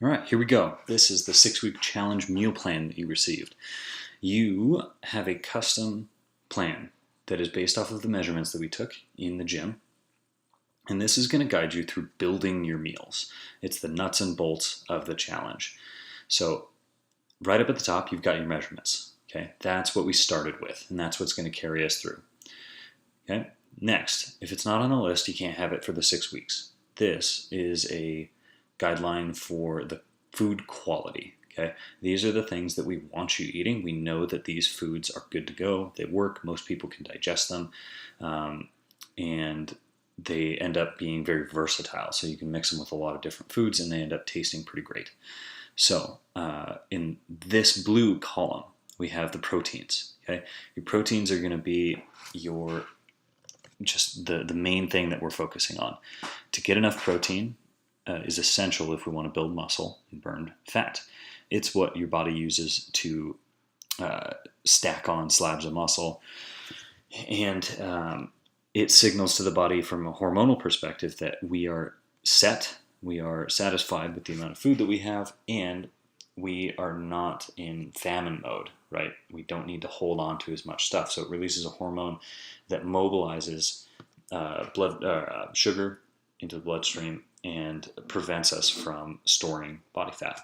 All right, here we go. This is the 6-week challenge meal plan that you received. You have a custom plan that is based off of the measurements that we took in the gym. And this is going to guide you through building your meals. It's the nuts and bolts of the challenge. So right up at the top, you've got your measurements. Okay, that's what we started with, and that's what's going to carry us through. Okay, next, if it's not on the list, you can't have it for the 6 weeks. This is a guideline for the food quality. Okay, these are the things that we want you eating. We know that these foods are good to go. They work. Most people can digest them, and they end up being very versatile. So you can mix them with a lot of different foods, and they end up tasting pretty great. So in this blue column, we have the proteins. Okay, your proteins are going to be your just the main thing that we're focusing on. To get enough protein is essential if we want to build muscle and burn fat. It's what your body uses to stack on slabs of muscle, and it signals to the body from a hormonal perspective that we are set, we are satisfied with the amount of food that we have, and we are not in famine mode, right? We don't need to hold on to as much stuff. So it releases a hormone that mobilizes sugar into the bloodstream and prevents us from storing body fat.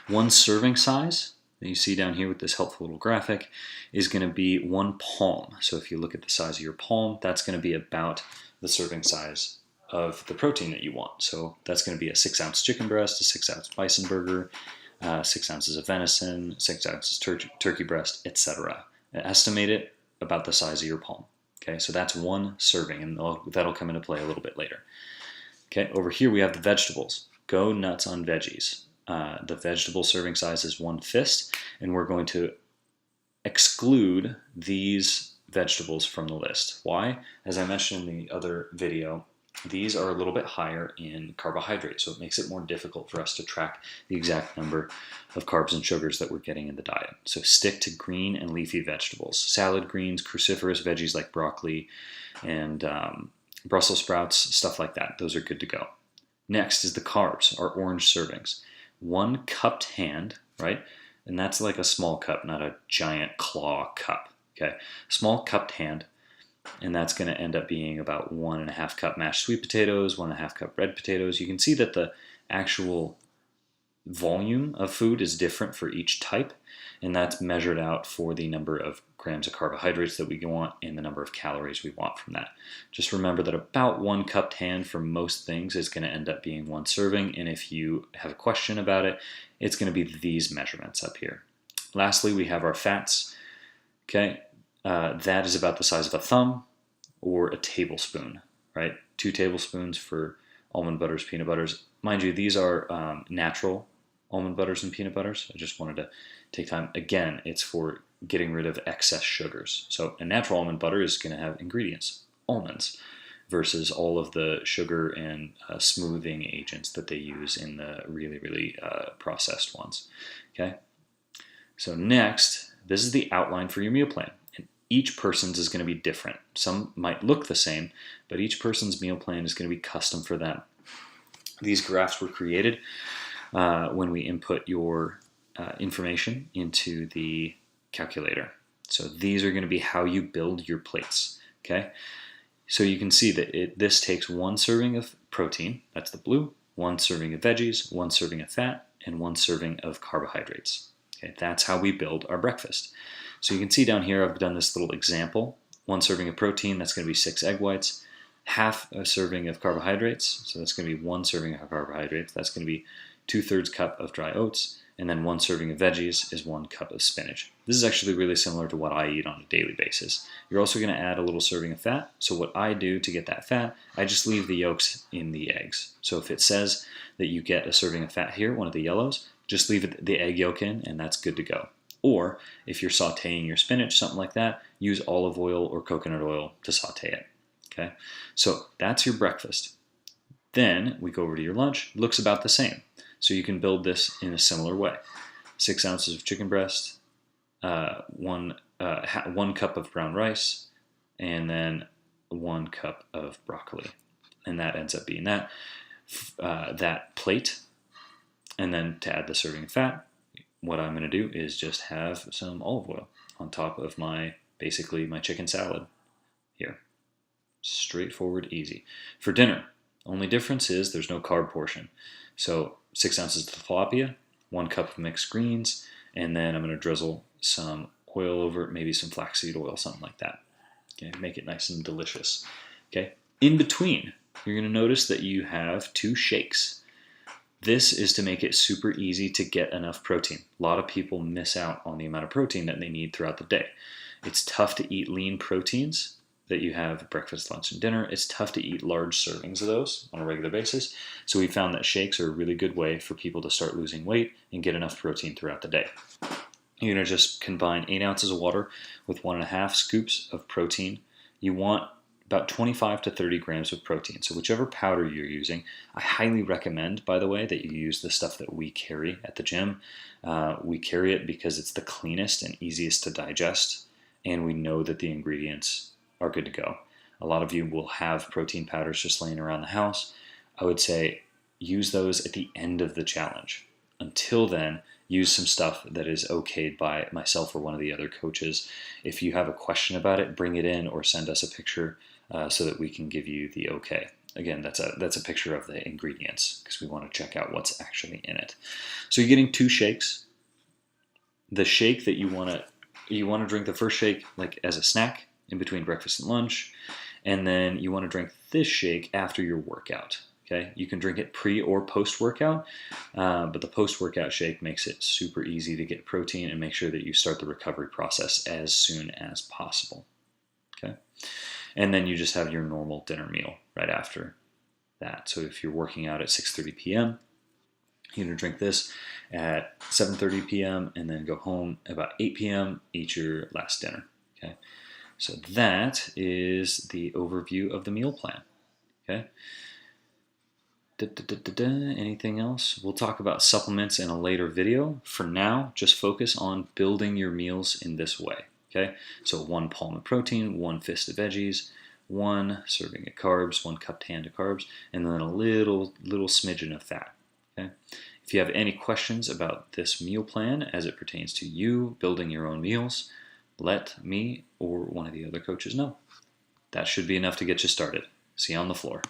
One serving size that you see down here with this helpful little graphic is going to be 1 palm. So if you look at the size of your palm, that's going to be about the serving size of the protein that you want. So that's going to be a 6-ounce chicken breast, a 6-ounce bison burger, 6 ounces of venison, 6 ounces turkey breast, etc. Estimate it about the size of your palm. Okay, so that's 1 serving, and that'll come into play a little bit later. Okay, over here we have the vegetables. Go nuts on veggies. The vegetable serving size is 1 fist, and we're going to exclude these vegetables from the list. Why? As I mentioned in the other video, these are a little bit higher in carbohydrates, so it makes it more difficult for us to track the exact number of carbs and sugars that we're getting in the diet. So stick to green and leafy vegetables. Salad greens, cruciferous veggies like broccoli and Brussels sprouts, stuff like that. Those are good to go. Next is the carbs, our orange servings. 1 cupped hand, right? And that's like a small cup, not a giant claw cup. Okay, small cupped hand, and that's going to end up being about 1.5 cup mashed sweet potatoes, 1.5 cup red potatoes. You can see that the actual volume of food is different for each type, and that's measured out for the number of grams of carbohydrates that we want and the number of calories we want from that. Just remember that about 1 cupped hand for most things is going to end up being 1 serving, and if you have a question about it, it's going to be these measurements up here. Lastly, we have our fats. Okay, that is about the size of a thumb or a tablespoon, right? 2 tablespoons for almond butters, peanut butters. Mind you, these are natural almond butters and peanut butters. I just wanted to take time. Again, it's for getting rid of excess sugars. So a natural almond butter is going to have ingredients, almonds, versus all of the sugar and smoothing agents that they use in the really processed ones. Okay. So next, this is the outline for your meal plan. And each person's is going to be different. Some might look the same, but each person's meal plan is going to be custom for them. These graphs were created when we input your information into the calculator. So these are going to be how you build your plates. Okay, so you can see that this takes 1 serving of protein, that's the blue, 1 serving of veggies, 1 serving of fat, and 1 serving of carbohydrates. Okay, that's how we build our breakfast. So you can see down here I've done this little example. 1 serving of protein, that's going to be 6 egg whites, half a serving of carbohydrates, so that's going to be 1 serving of carbohydrates, that's going to be 2/3 cup of dry oats, and then 1 serving of veggies is 1 cup of spinach. This is actually really similar to what I eat on a daily basis. You're also going to add a little serving of fat. So what I do to get that fat, I just leave the yolks in the eggs. So if it says that you get a serving of fat here, one of the yellows, just leave the egg yolk in and that's good to go. Or if you're sauteing your spinach, something like that, use olive oil or coconut oil to saute it. Okay, so that's your breakfast. Then we go over to your lunch. Looks about the same. So you can build this in a similar way. 6 ounces of chicken breast, 1 cup of brown rice, and then 1 cup of broccoli. And that ends up being that. That plate And then to add the serving of fat, what I'm going to do is just have some olive oil on top of basically my chicken salad here. Straightforward, easy. For dinner, only difference is there's no carb portion. So 6 ounces of tilapia, 1 cup of mixed greens, and then I'm going to drizzle some oil over it, maybe some flaxseed oil, something like that. Okay, make it nice and delicious. Okay, in between, you're going to notice that you have 2 shakes. This is to make it super easy to get enough protein. A lot of people miss out on the amount of protein that they need throughout the day. It's tough to eat lean proteins that you have breakfast, lunch, and dinner. It's tough to eat large servings of those on a regular basis. So we found that shakes are a really good way for people to start losing weight and get enough protein throughout the day. You're going to just combine 8 ounces of water with 1.5 scoops of protein. You want about 25 to 30 grams of protein. So whichever powder you're using, I highly recommend, by the way, that you use the stuff that we carry at the gym. We carry it because it's the cleanest and easiest to digest, and we know that the ingredients are good to go. A lot of you will have protein powders just laying around the house. I would say use those at the end of the challenge. Until then, use some stuff that is okayed by myself or one of the other coaches. If you have a question about it, bring it in or send us a picture so that we can give you the okay. Again, that's a picture of the ingredients because we want to check out what's actually in it. So you're getting 2 shakes. The shake that you want to drink the first shake like as a snack in between breakfast and lunch, and then you want to drink this shake after your workout. Okay, you can drink it pre or post-workout, but the post-workout shake makes it super easy to get protein and make sure that you start the recovery process as soon as possible. Okay, and then you just have your normal dinner meal right after that. So if you're working out at 6:30 p.m., you're going to drink this at 7:30 p.m. and then go home about 8 p.m., eat your last dinner. Okay, so that is the overview of the meal plan. Okay. Anything else? We'll talk about supplements in a later video. For now, just focus on building your meals in this way. Okay, so 1 palm of protein, 1 fist of veggies, 1 serving of carbs, 1 cupped hand of carbs, and then a little smidgen of fat. Okay. If you have any questions about this meal plan as it pertains to you building your own meals, let me or one of the other coaches know. That should be enough to get you started. See you on the floor.